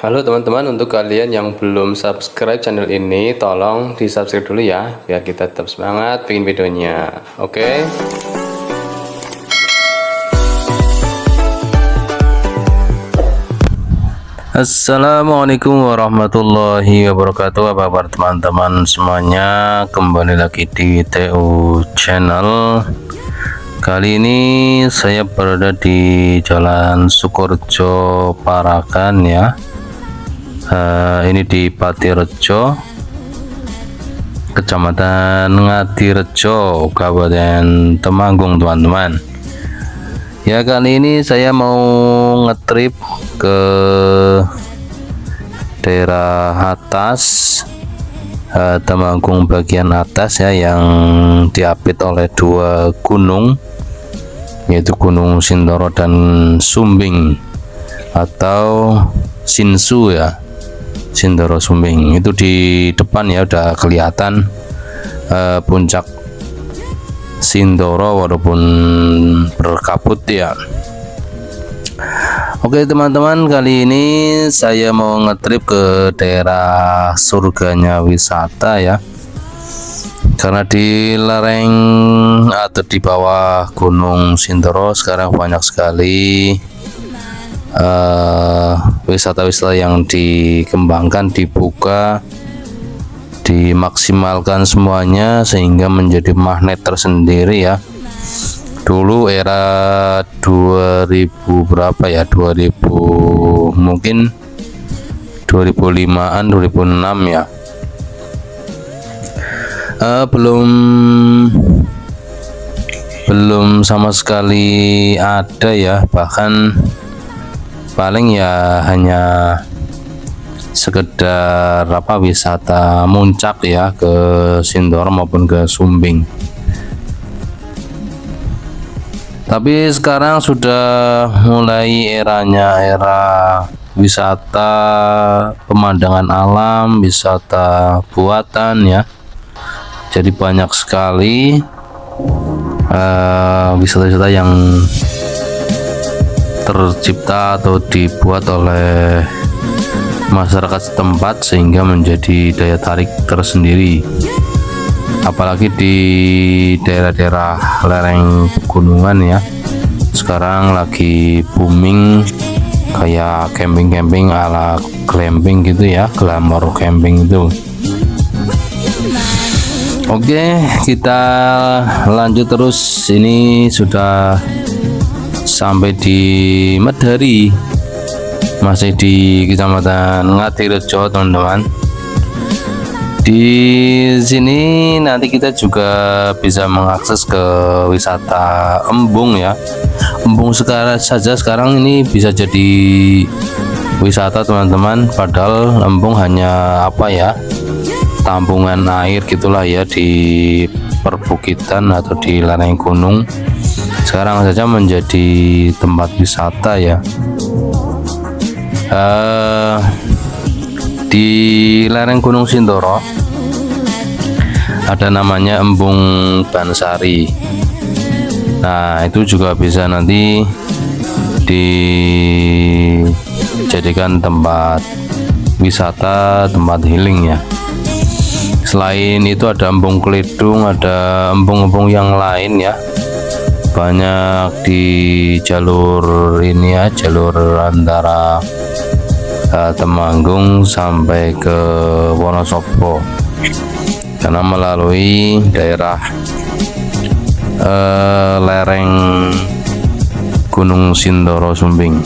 Halo teman-teman, untuk kalian yang belum subscribe channel ini, tolong di subscribe dulu ya, biar kita tetap semangat bikin videonya. Oke? Assalamualaikum warahmatullahi wabarakatuh. Apa kabar teman-teman semuanya? Kembali lagi di TU Channel. Kali ini saya berada di Jalan Sukorejo Parakan ya. Ini di Patirejo, Kecamatan Ngadirejo, Kabupaten Temanggung, teman-teman. Ya, kali ini saya mau ngetrip ke daerah atas, Temanggung bagian atas ya, yang diapit oleh dua gunung, yaitu Gunung Sindoro dan Sumbing atau Sinsu ya, Sindoro Sumbing. Itu di depan ya udah kelihatan puncak Sindoro walaupun berkabut ya. Oke teman-teman, kali ini saya mau ngetrip ke daerah surganya wisata ya, karena di lereng atau di bawah Gunung Sindoro sekarang banyak sekali wisata-wisata yang dikembangkan, dibuka, dimaksimalkan semuanya sehingga menjadi magnet tersendiri ya. Dulu era 2000 berapa ya, 2000 mungkin 2005-an 2006 ya, belum sama sekali ada ya, bahkan paling ya hanya sekedar wisata muncak ya ke Sindoro maupun ke Sumbing. Tapi sekarang sudah mulai era wisata pemandangan alam, wisata buatan ya. Jadi banyak sekali wisata-wisata yang tercipta atau dibuat oleh masyarakat setempat sehingga menjadi daya tarik tersendiri, apalagi di daerah-daerah lereng pegunungan ya. Sekarang lagi booming kayak camping ala glamping gitu ya, glamour camping itu. Oke, kita lanjut terus. Ini sudah sampai di Medari, masih di Kecamatan Ngadirejo, teman-teman. Di sini nanti kita juga bisa mengakses ke wisata embung ya. Embung sekarang ini bisa jadi wisata, teman-teman. Padahal embung hanya tampungan air gitulah ya di perbukitan atau di lereng gunung. Sekarang saja menjadi tempat wisata ya. Di lereng Gunung Sindoro ada namanya Embung Bansari. Nah, itu juga bisa nanti dijadikan tempat wisata, tempat healing ya. Selain itu ada Embung Kelidung, ada embung-embung yang lain ya. Banyak di jalur ini ya, jalur antara Temanggung sampai ke Wonosobo, karena melalui daerah lereng Gunung Sindoro Sumbing.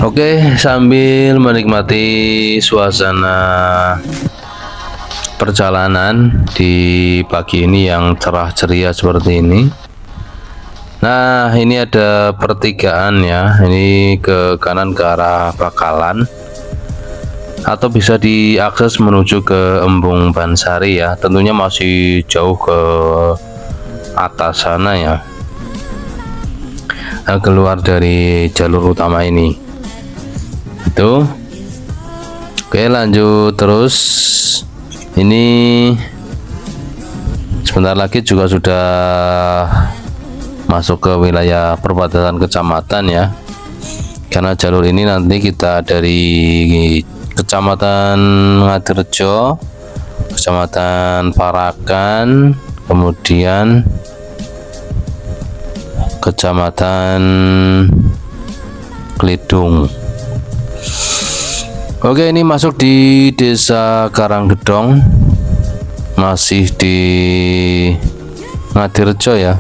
Oke, sambil menikmati suasana perjalanan di pagi ini yang cerah ceria seperti ini. Nah, ini ada pertigaan ya, ini ke kanan ke arah Bakalan, atau bisa diakses menuju ke Embung Bansari ya. Tentunya masih jauh ke atas sana ya, keluar dari jalur utama ini itu. Oke, lanjut terus. Ini sebentar lagi juga sudah masuk ke wilayah perbatasan kecamatan ya. karena jalur ini nanti kita dari Kecamatan Ngadirejo, Kecamatan Parakan, kemudian Kecamatan Klidung. Oke, ini masuk di Desa Karanggedong, masih di Ngadirejo ya.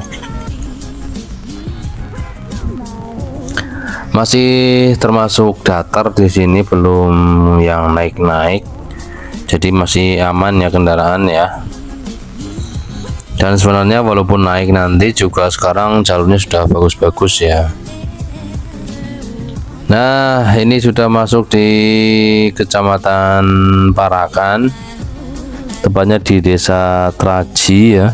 Masih termasuk datar di sini, belum yang naik-naik, jadi masih aman ya kendaraan ya. Dan sebenarnya walaupun naik nanti juga sekarang jalurnya sudah bagus-bagus ya. Nah, ini sudah masuk di Kecamatan Parakan, tepatnya di Desa Traji ya.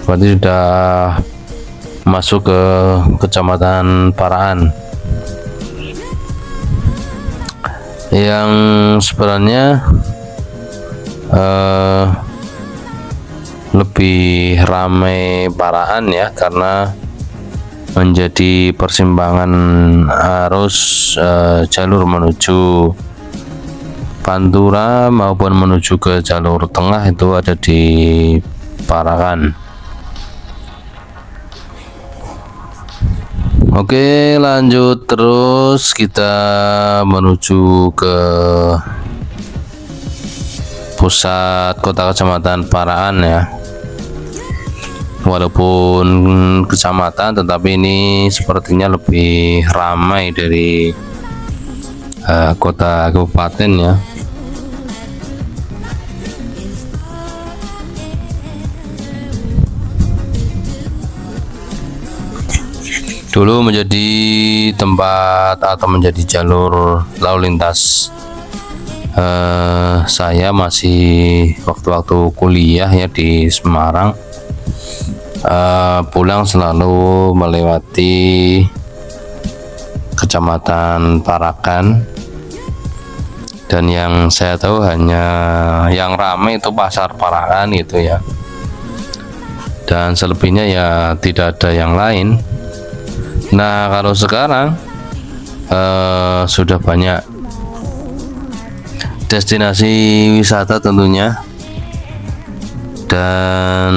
Berarti sudah masuk ke Kecamatan Parakan, yang sebenarnya lebih ramai Parakan ya, karena menjadi persimpangan arus jalur menuju Pantura maupun menuju ke jalur tengah itu ada di Parakan. Oke, lanjut terus kita menuju ke pusat kota kecamatan Parakan ya. Walaupun kecamatan, tetapi ini sepertinya lebih ramai dari kota kabupaten ya. Dulu menjadi tempat atau menjadi jalur lalu lintas saya masih waktu-waktu kuliah ya di Semarang. Pulang selalu melewati Kecamatan Parakan, dan yang saya tahu hanya yang ramai itu pasar Parakan gitu ya, dan selebihnya ya tidak ada yang lain. Nah, kalau sekarang sudah banyak destinasi wisata tentunya, dan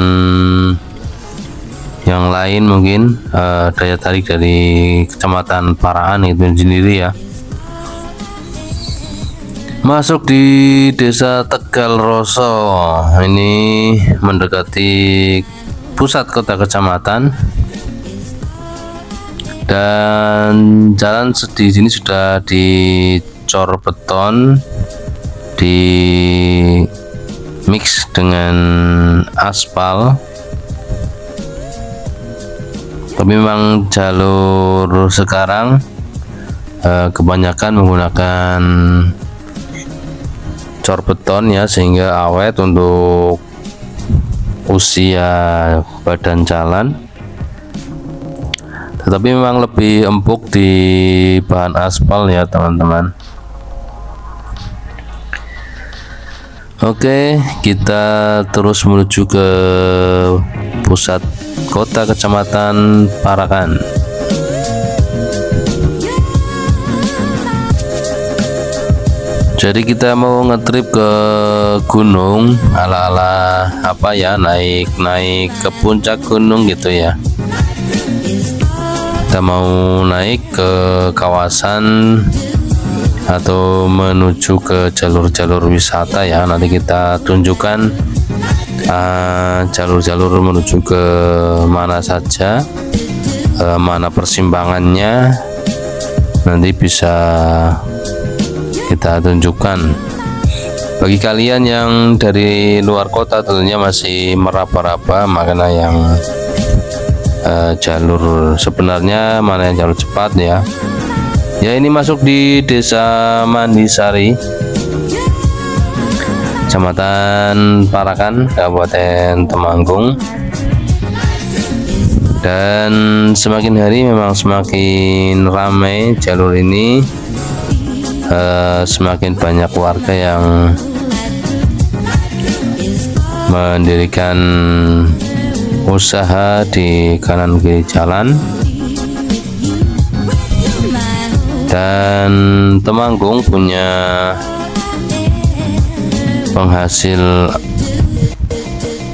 yang lain mungkin daya tarik dari Kecamatan Parakan itu sendiri ya. Masuk di Desa Tegal Roso, ini mendekati pusat kota kecamatan, dan jalan di sini sudah dicor beton, di mix dengan aspal. Tapi memang jalur sekarang kebanyakan menggunakan cor beton ya, sehingga awet untuk usia badan jalan. Tetapi memang lebih empuk di bahan aspal ya teman-teman. Oke, kita terus menuju ke pusat kota kecamatan Parakan. Jadi kita mau ngetrip ke gunung ala-ala apa ya, naik ke puncak gunung gitu ya. Kita mau naik ke kawasan atau menuju ke jalur-jalur wisata ya. Nanti kita tunjukkan jalur-jalur menuju ke mana saja, mana persimpangannya, nanti bisa kita tunjukkan. Bagi kalian yang dari luar kota tentunya masih meraba-raba makanya yang jalur sebenarnya mana yang jalur cepat ya. Ya, ini masuk di Desa Mandisari, Kecamatan Parakan, Kabupaten Temanggung. Dan semakin hari memang semakin ramai jalur ini, semakin banyak warga yang mendirikan usaha di kanan kiri jalan. Dan Temanggung punya penghasil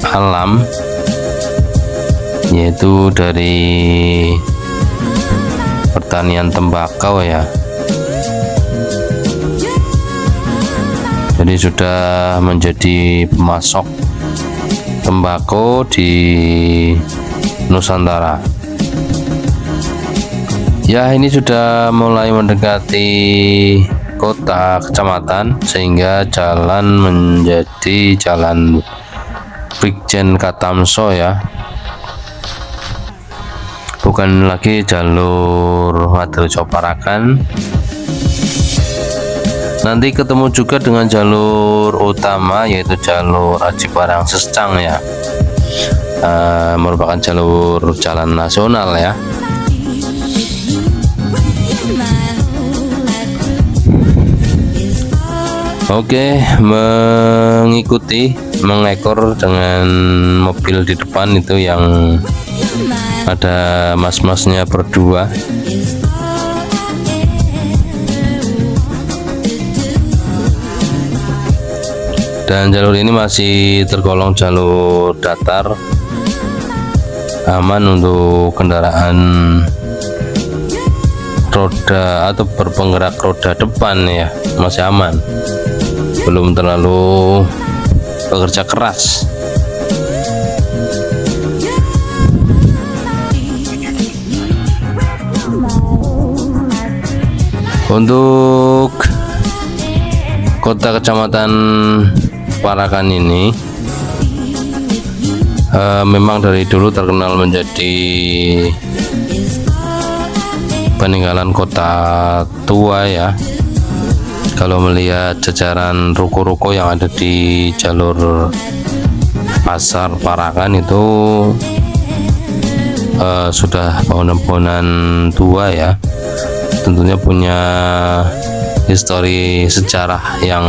alam, yaitu dari pertanian tembakau ya. Jadi sudah menjadi pemasok tembakau di Nusantara. Ya, ini sudah mulai mendekati kota kecamatan, sehingga jalan menjadi jalan Brigjen Katamso ya, bukan lagi jalur Wadorejo Parakan. Nanti ketemu juga dengan jalur utama, yaitu jalur Aji Barang Secang ya, merupakan jalur jalan nasional ya. Oke, mengekor dengan mobil di depan itu yang ada mas-masnya berdua. Dan jalur ini masih tergolong jalur datar, aman untuk kendaraan roda atau berpenggerak roda depan ya, masih aman, belum terlalu bekerja keras. Untuk kota kecamatan Parakan ini memang dari dulu terkenal menjadi peninggalan kota tua ya. Kalau melihat jajaran ruko-ruko yang ada di jalur pasar Parakan itu sudah bangunan-bangunan tua ya, tentunya punya histori sejarah yang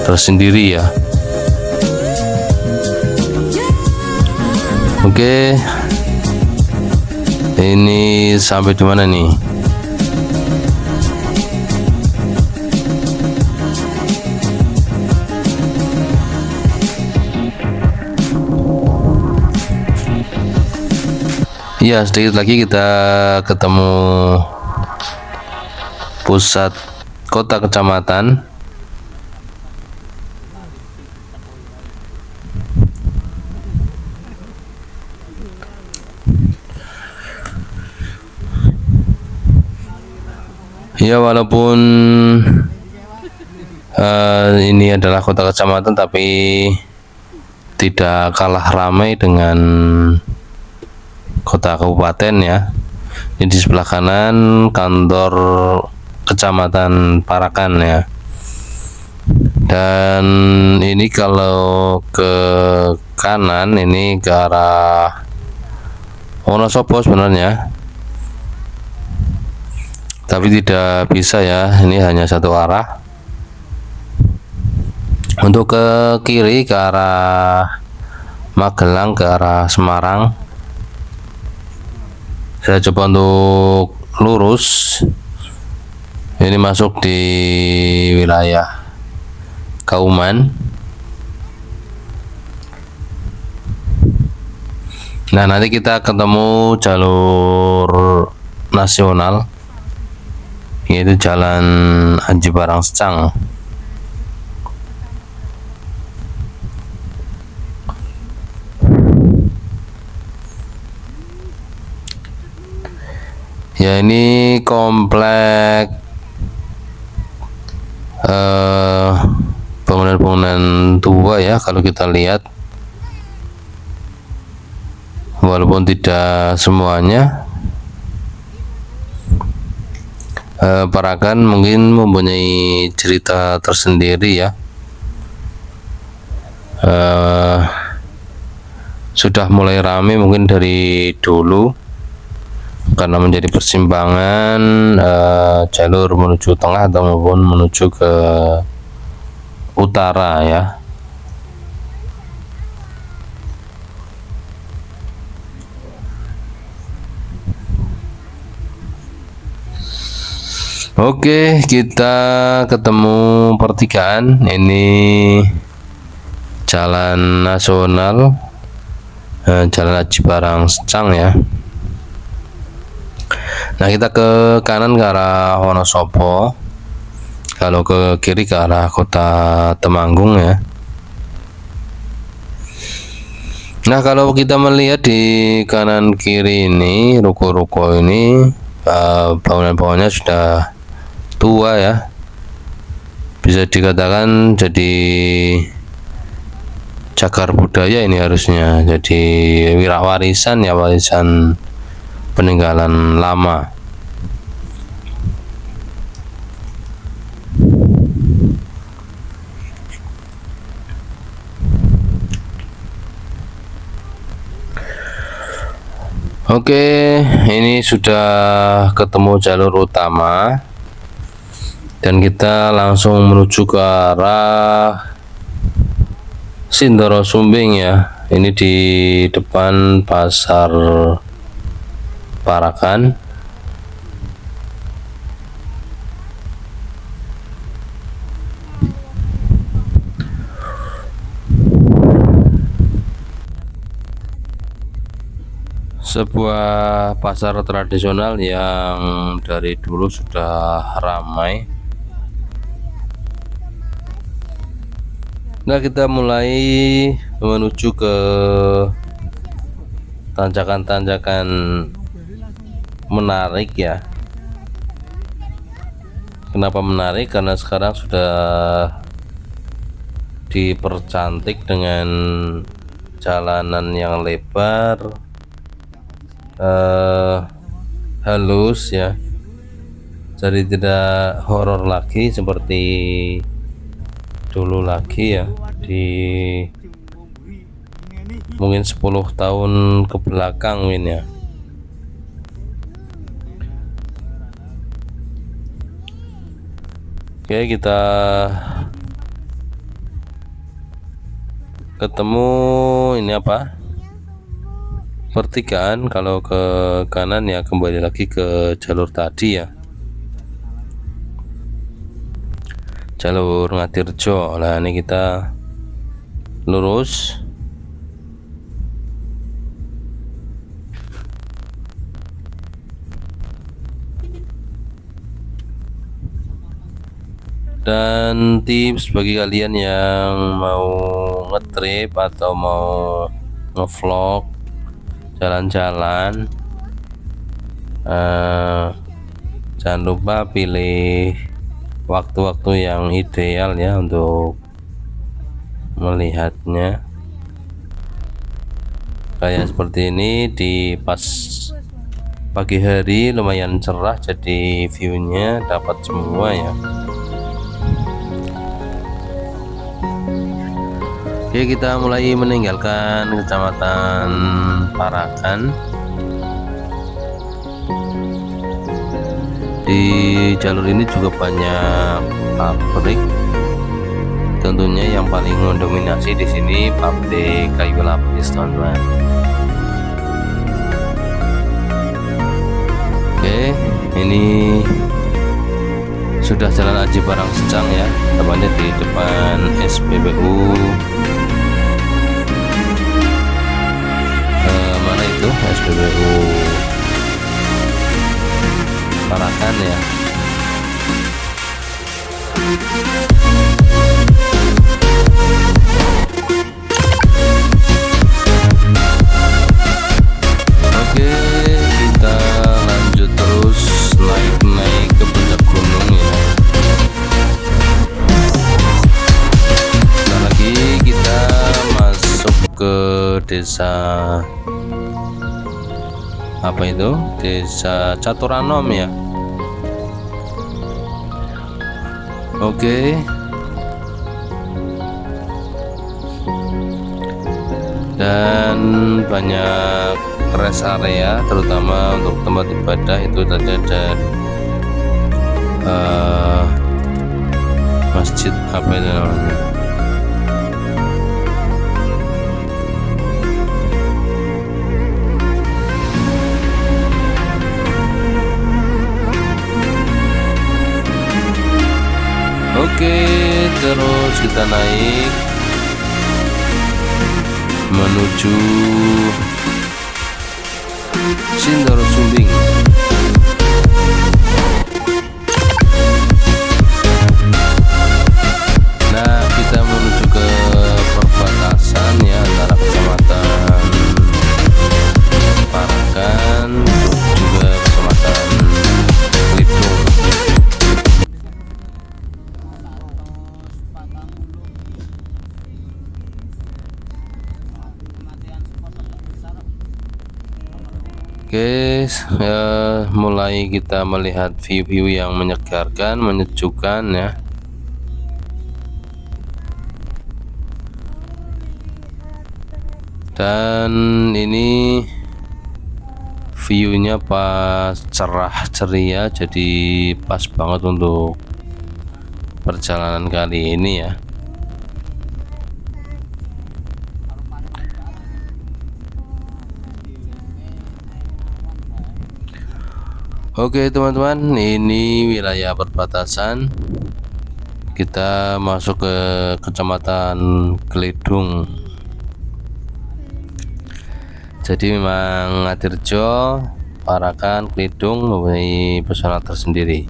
tersendiri ya. Oke, ini sampai di mana nih? Ya, sedikit lagi kita ketemu pusat kota kecamatan. Ya, walaupun ini adalah kota kecamatan, tapi tidak kalah ramai dengan kota kabupaten ya. Ini di sebelah kanan kantor kecamatan Parakan ya. Dan ini kalau ke kanan ini ke arah Wonosobo sebenarnya, tapi tidak bisa ya, ini hanya satu arah. Untuk ke kiri ke arah Magelang, ke arah Semarang, saya coba untuk lurus. Ini masuk di wilayah Kauman. Nah, nanti kita ketemu jalur nasional, yaitu jalan Aji Barang Secang. Ya, ini komplek bangunan-bangunan tua ya, kalau kita lihat, walaupun tidak semuanya. Parakan mungkin mempunyai cerita tersendiri ya. Sudah mulai ramai mungkin dari dulu, karena menjadi persimpangan jalur menuju tengah atau maupun menuju ke utara ya. Oke, kita ketemu pertigaan. Ini jalan nasional, jalan Haji Barang Secang ya. Nah, kita ke kanan ke arah Wonosobo, kalau ke kiri ke arah kota Temanggung ya. Nah, kalau kita melihat di kanan kiri ini, ruko-ruko ini, bangunan-bangunnya sudah tua ya, bisa dikatakan jadi cagar budaya ini, harusnya jadi warisan ya, warisan peninggalan lama. Oke, ini sudah ketemu jalur utama dan kita langsung menuju ke arah Sindoro Sumbing ya. Ini di depan Pasar Parakan. Sebuah pasar tradisional yang dari dulu sudah ramai. Nah, kita mulai menuju ke tanjakan-tanjakan menarik ya. Kenapa menarik? Karena sekarang sudah dipercantik dengan jalanan yang lebar, halus ya, jadi tidak horor lagi seperti dulu lagi ya, di mungkin 10 tahun ke belakang ini ya. Oke, kita ketemu ini apa, pertigaan. Kalau ke kanan ya kembali lagi ke jalur tadi ya, jalur Ngatirjo. Nah, ini kita lurus. Dan tips bagi kalian yang mau ngetrip atau mau ngevlog jalan-jalan, jangan lupa pilih waktu-waktu yang ideal ya untuk melihatnya. Kayak seperti ini di pas pagi hari lumayan cerah, jadi viewnya dapat semua ya. Oke, kita mulai meninggalkan Kecamatan Parakan. Di jalur ini juga banyak pabrik. Tentunya yang paling mendominasi di sini pabrik kayu lapis, teman-teman. Oke, ini sudah jalan Haji Barang Secang ya, tepatnya di depan SPBU. Mana itu SPBU Parakan ya. Oke, kita lanjut terus naik ke puncak gunung ya. Sebentar lagi kita masuk ke desa apa itu, Desa Caturanom ya. Oke, dan banyak rest area terutama untuk tempat ibadah. Itu tadi ada masjid apa itu namanya, Oke, terus kita naik menuju Sindoro Sumbing. Nah, kita menuju ke perbatasan ya antara kecamatan Parakan juga kecamatan Klipung. Oke, mulai kita melihat view-view yang menyegarkan, menyejukkan ya. Dan ini view-nya pas cerah ceria, jadi pas banget untuk perjalanan kali ini ya. Oke teman-teman, ini wilayah perbatasan. Kita masuk ke kecamatan Gledung. Jadi memang Ngadirjo, Parakan, Klidung mempunyai pesona tersendiri.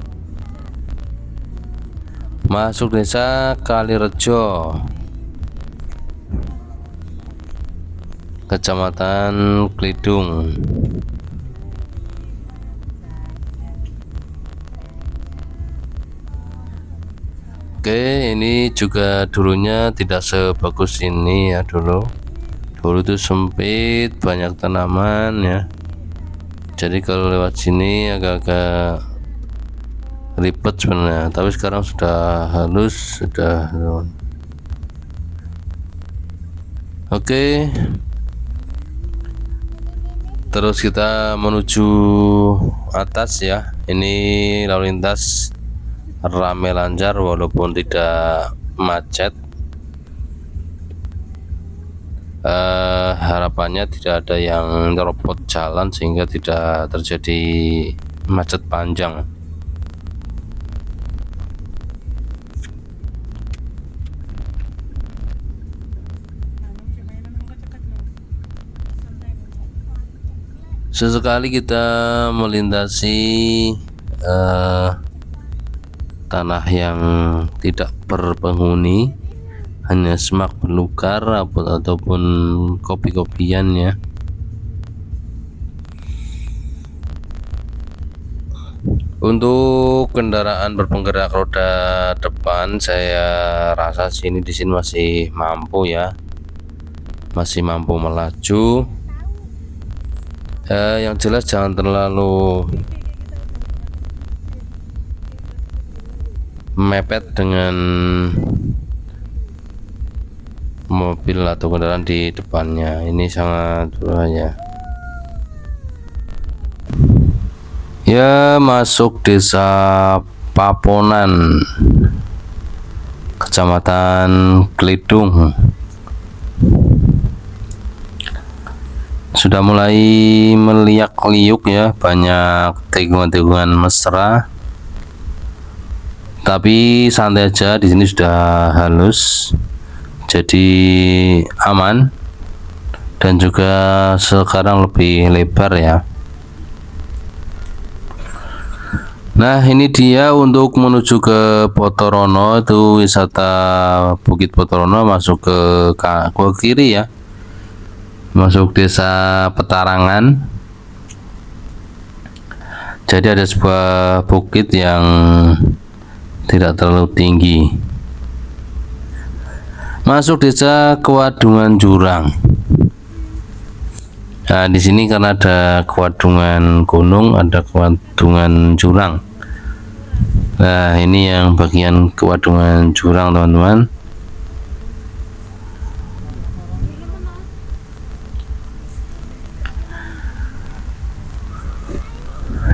Masuk desa Kalirejo, kecamatan Klidung. Oke, ini juga dulunya tidak sebagus ini ya dulu itu sempit, banyak tanaman ya, jadi kalau lewat sini agak-agak ribet sebenarnya, tapi sekarang sudah halus, sudah. Oke, terus kita menuju atas ya. Ini lalu lintas ramai lancar walaupun tidak macet. Harapannya tidak ada yang meropot jalan sehingga tidak terjadi macet panjang. Sesekali kita melintasi tanah yang tidak berpenghuni, hanya semak belukar ataupun kopi-kopian ya. Untuk kendaraan berpenggerak roda depan, saya rasa di sini masih mampu ya, masih mampu melaju. Yang jelas jangan terlalu mepet dengan mobil atau kendaraan di depannya, ini sangat berbahaya ya. Masuk desa Paponan, kecamatan Klidung. Sudah mulai meliak-liuk ya, banyak tikungan-tikungan mesra, tapi santai aja, di sini sudah halus, jadi aman, dan juga sekarang lebih lebar ya. Nah, ini dia untuk menuju ke Potorono, itu wisata Bukit Potorono, masuk ke kiri ya, masuk desa Petarangan. Jadi ada sebuah bukit yang tidak terlalu tinggi. Masuk desa Kewadungan Jurang. Nah, di sini karena ada kewadungan gunung, ada kewadungan jurang. Nah, ini yang bagian kewadungan jurang, teman-teman.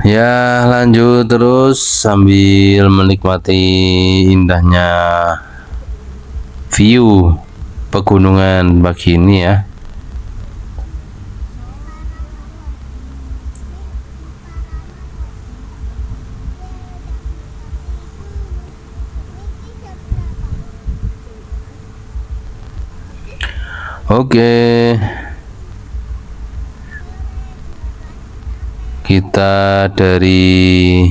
Ya, lanjut terus sambil menikmati indahnya view pegunungan pagi ini ya. Oke, kita dari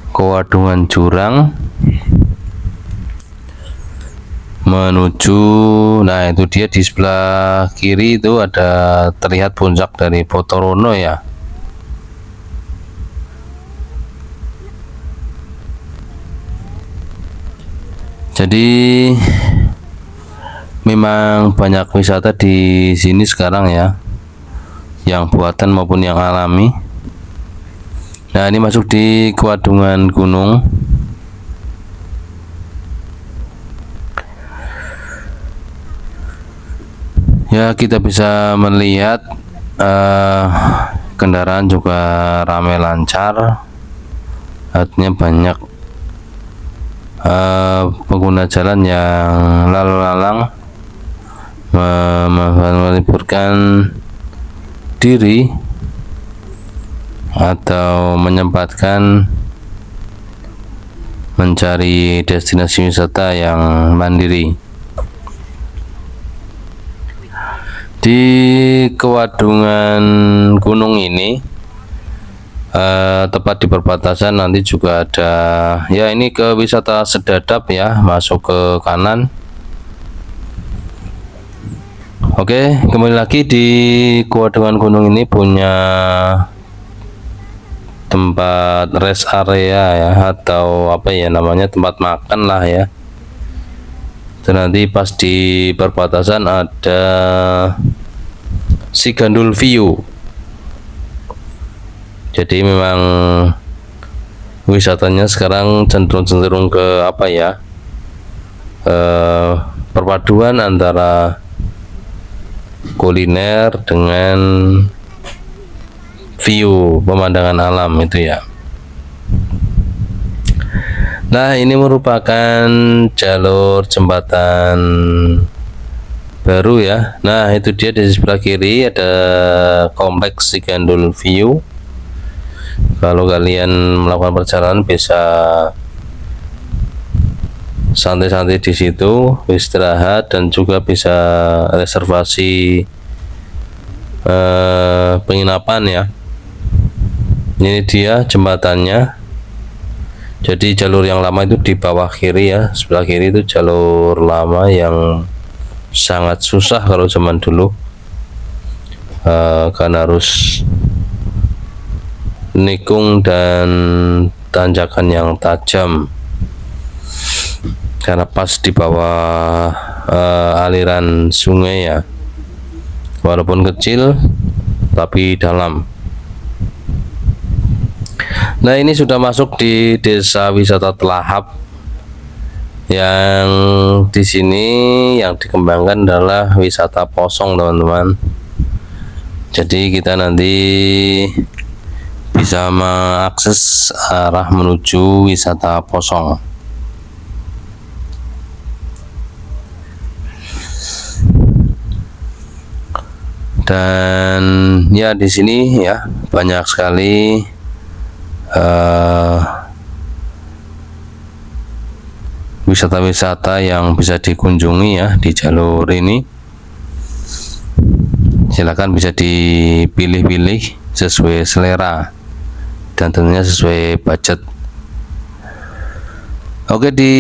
Kewadungan Jurang menuju, nah itu dia di sebelah kiri itu ada terlihat puncak dari Potorono ya. Jadi memang banyak wisata di sini sekarang ya, yang buatan maupun yang alami. Nah ini masuk di Kewadungan Gunung. Ya, kita bisa melihat kendaraan juga ramai lancar, artinya banyak pengguna jalan yang lalu lalang meliburkan diri atau menyempatkan mencari destinasi wisata yang mandiri. Di Kewadungan Gunung ini tepat di perbatasan nanti juga ada ya, ini ke wisata Sedadap ya, masuk ke kanan. Oke, kembali lagi di Kewadungan Gunung ini punya tempat rest area ya, atau apa ya namanya, tempat makan lah ya. Dan nanti pas di perbatasan ada Sigandul View. Jadi memang wisatanya sekarang cenderung ke apa ya, perpaduan antara kuliner dengan view pemandangan alam itu ya. Nah ini merupakan jalur jembatan baru ya. Nah itu dia di sebelah kiri ada kompleks Sigandul View. Kalau kalian melakukan perjalanan bisa santai-santai di situ, istirahat, dan juga bisa reservasi penginapan ya. Ini dia jembatannya. Jadi jalur yang lama itu di bawah kiri ya, sebelah kiri itu jalur lama yang sangat susah kalau zaman dulu, karena harus nikung dan tanjakan yang tajam, karena pas di bawah aliran sungai ya, walaupun kecil tapi dalam. Nah ini sudah masuk di desa wisata Telahap, yang di sini yang dikembangkan adalah wisata posong teman-teman. Jadi kita nanti bisa mengakses arah menuju wisata posong. Dan ya di sini ya banyak sekali wisata-wisata yang bisa dikunjungi ya di jalur ini. Silakan bisa dipilih-pilih sesuai selera dan tentunya sesuai budget. Oke, di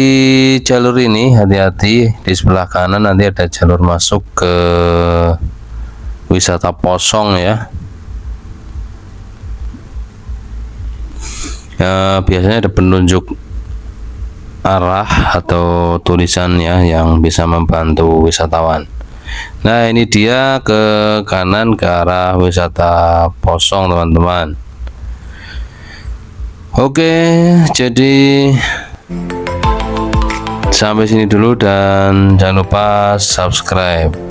jalur ini hati-hati, di sebelah kanan nanti ada jalur masuk ke wisata posong ya. Biasanya ada penunjuk arah atau tulisan ya yang bisa membantu wisatawan. Nah ini dia ke kanan ke arah wisata posong teman-teman. Oke, jadi sampai sini dulu dan jangan lupa subscribe.